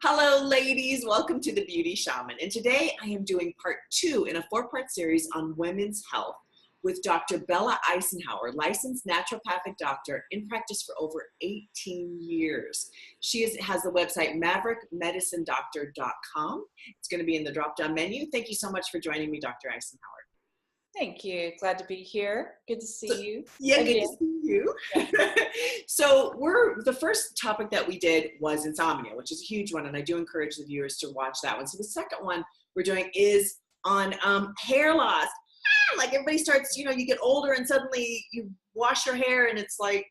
Hello, ladies. Welcome to the Beauty Shaman. And today I am doing part 2 in a 4-part series on women's health with Dr. Bella Eisenhower, licensed naturopathic doctor in practice for over 18 years. She has the website maverickmedicinedoctor.com. It's going to be in the drop-down menu. Thank you so much for joining me, Dr. Eisenhower. Thank you. Glad to be here. Good to see you. Yeah, again. good to see you. So the first topic that we did was insomnia, which is a huge one, and I do encourage the viewers to watch that one. So the second one we're doing is on hair loss. Like everybody starts, you get older and suddenly you wash your hair and it's like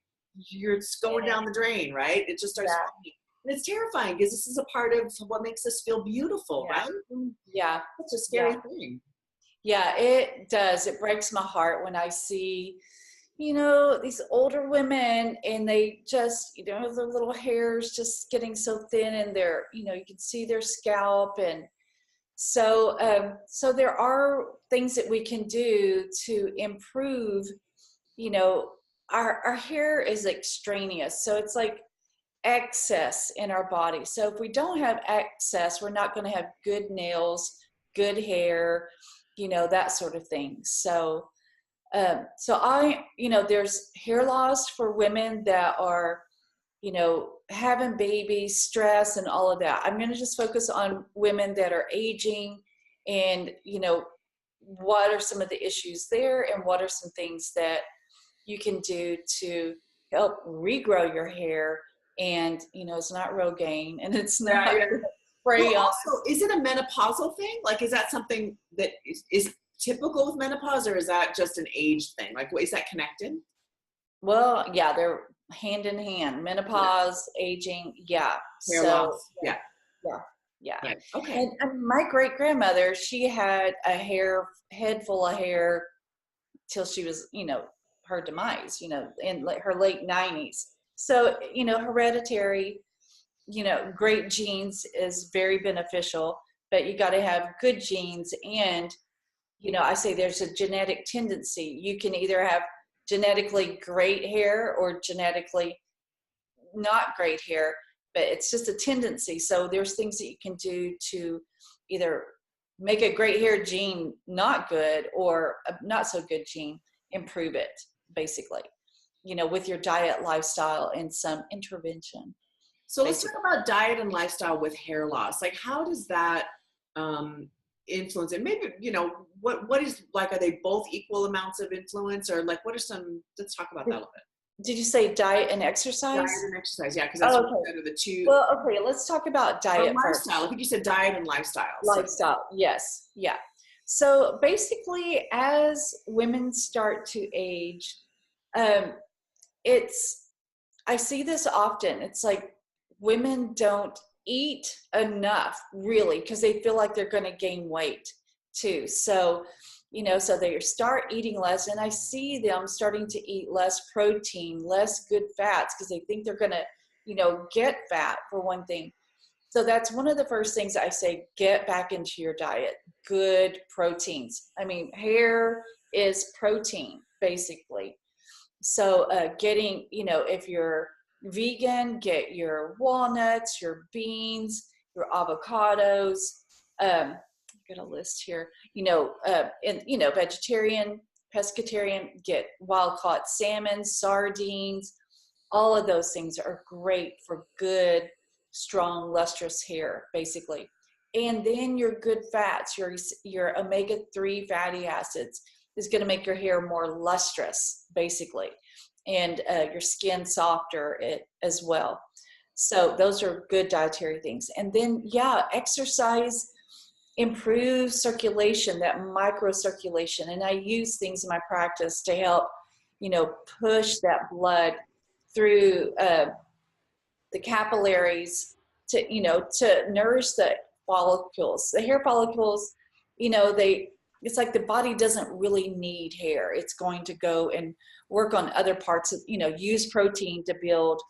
it's going down the drain, right? It just starts falling. And it's terrifying because this is a part of what makes us feel beautiful, right? Yeah. It's a scary thing. Yeah, it does. It breaks my heart when I see, these older women and they just, their little hairs just getting so thin and you can see their scalp. And so there are things that we can do to improve, our hair is extraneous. So it's like excess in our body. So if we don't have excess, we're not going to have good nails, good hair, that sort of thing. So there's hair loss for women that are, having babies, stress and all of that. I'm going to just focus on women that are aging and, what are some of the issues there and what are some things that you can do to help regrow your hair. And, it's not Rogaine and it's not spray on. Also, is it a menopausal thing? Like, is that something that is typical with menopause, or is that just an age thing? Like, is that connected? Well, yeah, they're hand in hand. Menopause, aging, hair loss. Yeah. Right. Okay. And my great grandmother, she had a head full of hair till she was, her demise, in her late 90s. So, hereditary, great genes is very beneficial, but you got to have good genes. And, I say there's a genetic tendency. You can either have genetically great hair or genetically not great hair, but it's just a tendency. So there's things that you can do to either make a great hair gene not good or a not so good gene, improve it, basically, with your diet, lifestyle, and some intervention. So let's talk about diet and lifestyle with hair loss. Like, how does that influence it? Maybe, what is, like, are they both equal amounts of influence, or like, what are some, let's talk about that a little bit. Did you say diet and exercise? Diet and exercise, yeah, because that's kind of the two. Well, okay, let's talk about diet first. Lifestyle. I think you said diet and lifestyle. Lifestyle, yes, yeah. So basically, as women start to age, I see this often. It's like women don't eat enough, really, because they feel like they're going to gain weight too. So, so they start eating less, and I see them starting to eat less protein, less good fats, because they think they're going to, get fat, for one thing. So that's one of the first things I say, get back into your diet, good proteins. I mean, hair is protein, basically. So getting, if you're vegan, get your walnuts, your beans, your avocados. I've got a list here. Vegetarian, pescatarian, get wild-caught salmon, sardines. All of those things are great for good, strong, lustrous hair, basically. And then your good fats, your omega-3 fatty acids is going to make your hair more lustrous, basically, and your skin softer as well. So those are good dietary things. And then, exercise improves circulation, that microcirculation. And I use things in my practice to help, push that blood through the capillaries to nourish the follicles. The hair follicles, it's like the body doesn't really need hair. It's going to go and work on other parts of, use protein to build,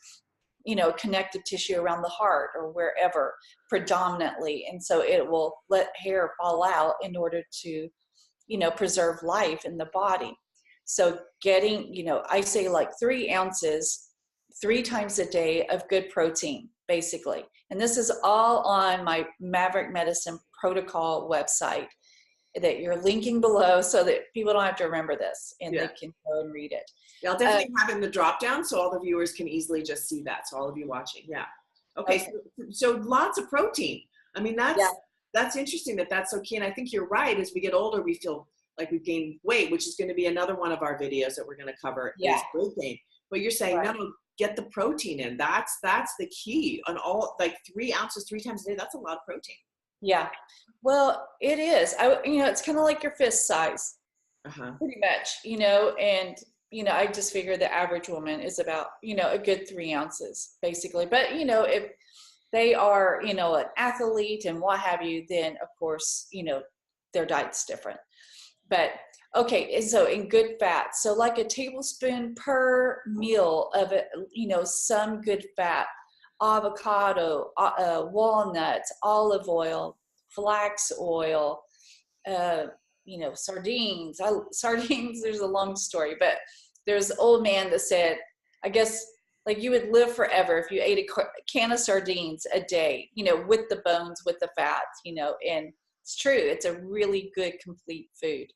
connective tissue around the heart or wherever predominantly. And so it will let hair fall out in order to, preserve life in the body. So getting, I say like 3 ounces 3 times a day of good protein, basically. And this is all on my Maverick Medicine Protocol website that you're linking below so that people don't have to remember this and they can go and read it. Yeah, I'll definitely have it in the drop down so all the viewers can easily just see that. So all of you watching, Okay. So lots of protein. I mean, that's interesting that that's so key. And I think you're right. As we get older, we feel like we've gained weight, which is going to be another one of our videos that we're going to cover is weight gain. But you're saying, no, get the protein in. That's the key on all, like 3 ounces 3 times a day. That's a lot of protein. Yeah. Well, it is. It's kind of like your fist size, pretty much, and, I just figure the average woman is about, a good 3 ounces basically. But, if they are, an athlete and what have you, then of course, their diet's different. But okay, and so in good fat, so like a tablespoon per meal of it, some good fat, avocado, walnuts, olive oil, flax oil, sardines. Sardines, there's a long story, but there's an old man that said, I guess, like you would live forever if you ate a can of sardines a day, with the bones, with the fat, and it's true. It's a really good, complete food.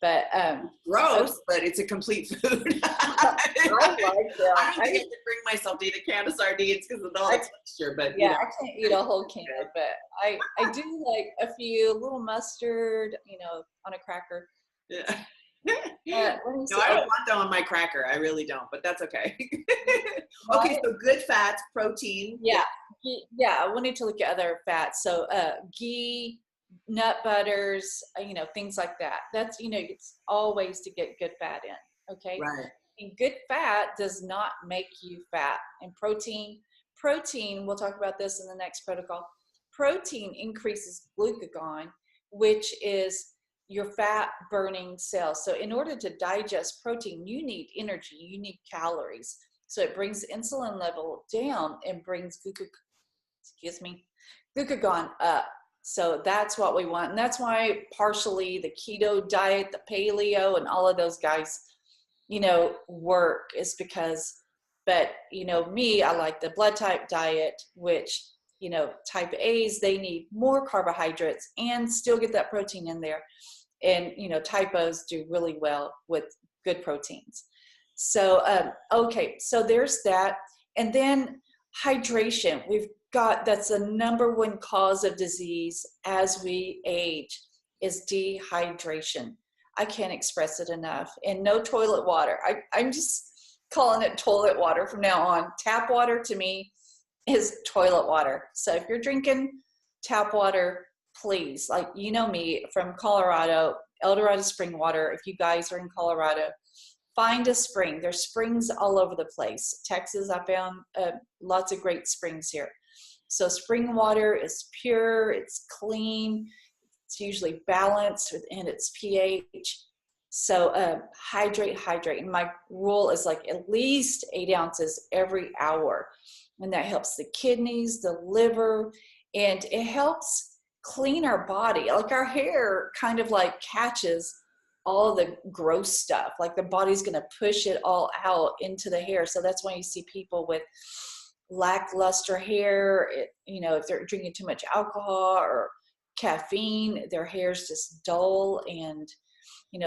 But gross, but it's a complete food. I don't think I can bring myself to eat a can of sardines because of all the texture. But I can't eat a whole can. But I do like a few, a little mustard, on a cracker. Yeah. No, I don't want that on my cracker. I really don't. But that's okay. Okay, so good fats, protein. Yeah. I wanted to look at other fats. So ghee, nut butters, things like that. That's, it's always to get good fat in. Okay. Right. And good fat does not make you fat. And protein, we'll talk about this in the next protocol. Protein increases glucagon, which is your fat burning cells. So in order to digest protein, you need energy, you need calories. So it brings insulin level down and brings glucagon up. So that's what we want. And that's why partially the keto diet, the paleo, and all of those guys, work is because, but, me, I like the blood type diet, which, type A's, they need more carbohydrates and still get that protein in there. And, type O's do really well with good proteins. So, okay, so there's that. And then hydration. That's the number one cause of disease as we age is dehydration. I can't express it enough. And no toilet water. I'm just calling it toilet water from now on. Tap water to me is toilet water. So if you're drinking tap water, please, like, me from Colorado, El Dorado spring water. If you guys are in Colorado, find a spring. There's springs all over the place. Texas, I found lots of great springs here. So spring water is pure, it's clean, it's usually balanced within its pH. So hydrate. And my rule is like at least 8 ounces every hour. And that helps the kidneys, the liver, and it helps clean our body. Like our hair kind of like catches all the gross stuff. Like the body's going to push it all out into the hair. So that's why you see people with lackluster hair, if they're drinking too much alcohol or caffeine, their hair's just dull and,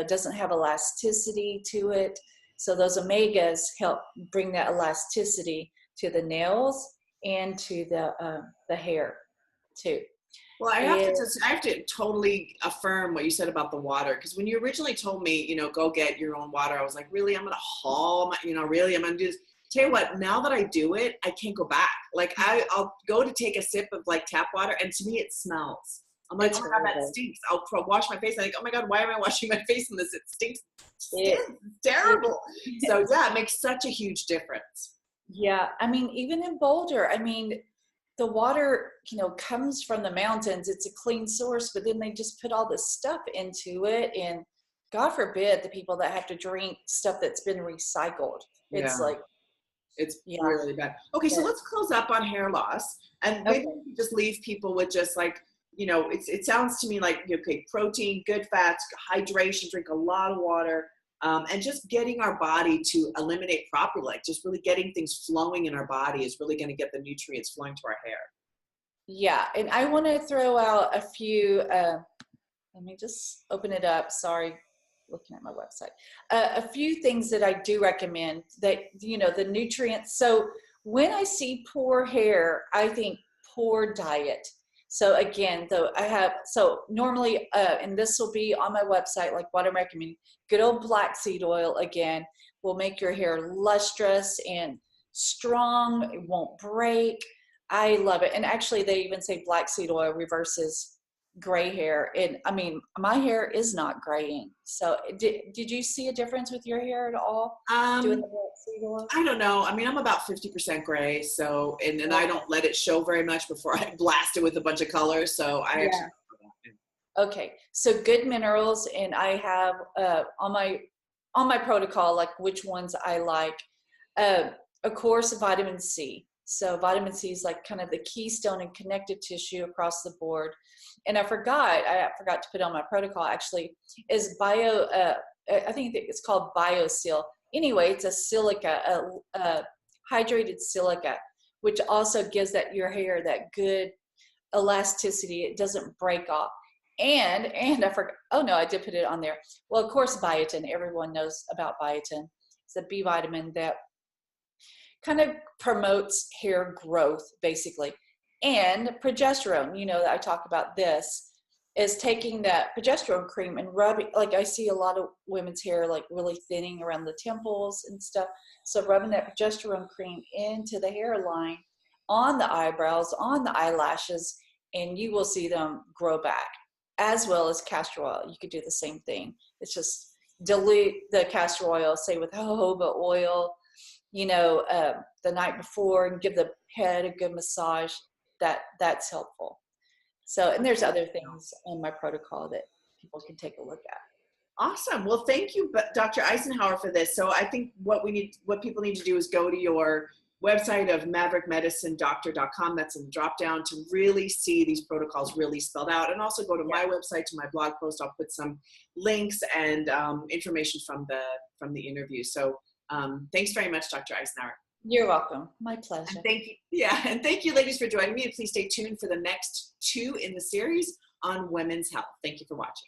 doesn't have elasticity to it. So those omegas help bring that elasticity to the nails and to the hair too. Well, I have to totally affirm what you said about the water. Because when you originally told me, go get your own water, I was like, really, I'm going to haul my, really, I'm going to do this. Tell you what, now that I do it, I can't go back. Like I'll go to take a sip of like tap water, and to me it smells. I'm like, oh my God, that stinks. I'll wash my face. I'm like, oh my God, why am I washing my face in this? It stinks. It's terrible. So yeah, it makes such a huge difference. Yeah, I mean, even in Boulder, the water, comes from the mountains. It's a clean source, but then they just put all this stuff into it, and God forbid the people that have to drink stuff that's been recycled. It's it's really bad. Okay, so let's close up on hair loss, and maybe we can just leave people with just like, it sounds to me like, okay, protein, good fats, hydration, drink a lot of water. and just getting our body to eliminate properly, like just really getting things flowing in our body is really going to get the nutrients flowing to our hair. Yeah, and I want to throw out a few, let me just open it up. Sorry, looking at my website. A few things that I do recommend that, the nutrients. So when I see poor hair, I think poor diet. So again, so normally, and this will be on my website, like what I'm recommending, good old black seed oil, again, will make your hair lustrous and strong. It won't break. I love it. And actually they even say black seed oil reverses gray hair. And I mean, my hair is not graying. So did you see a difference with your hair at all doing the black seed oil? I don't know. I mean, I'm about 50% gray. So, and I don't let it show very much before I blast it with a bunch of colors. So I actually. Okay. So good minerals. And I have on my protocol, like which ones I like. Of course, vitamin C. So vitamin C is like kind of the keystone and connective tissue across the board. And I forgot to put on my protocol actually is I think it's called BioSeal. Anyway, it's a silica, a hydrated silica, which also gives your hair that good elasticity. It doesn't break off. And I forgot, oh no, I did put it on there. Well, of course, biotin, everyone knows about biotin. It's a B vitamin that kind of promotes hair growth, basically. And progesterone, that I talk about this, is taking that progesterone cream and rubbing, like I see a lot of women's hair like really thinning around the temples and stuff. So rubbing that progesterone cream into the hairline, on the eyebrows, on the eyelashes, and you will see them grow back, as well as castor oil. You could do the same thing. It's just dilute the castor oil, say with jojoba oil, the night before, and give the head a good massage. That's helpful. So, and there's other things on my protocol that people can take a look at. Awesome. Well, thank you, Dr. Eisenhower, for this. So I think what people need to do is go to your website of maverickmedicinedoctor.com. That's in the drop down to really see these protocols really spelled out, and also go to my website, to my blog post. I'll put some links and information from the interview. So thanks very much, Dr. Eisenhower. You're welcome. My pleasure. And thank you. Yeah. And thank you, ladies, for joining me. And please stay tuned for the next 2 in the series on women's health. Thank you for watching.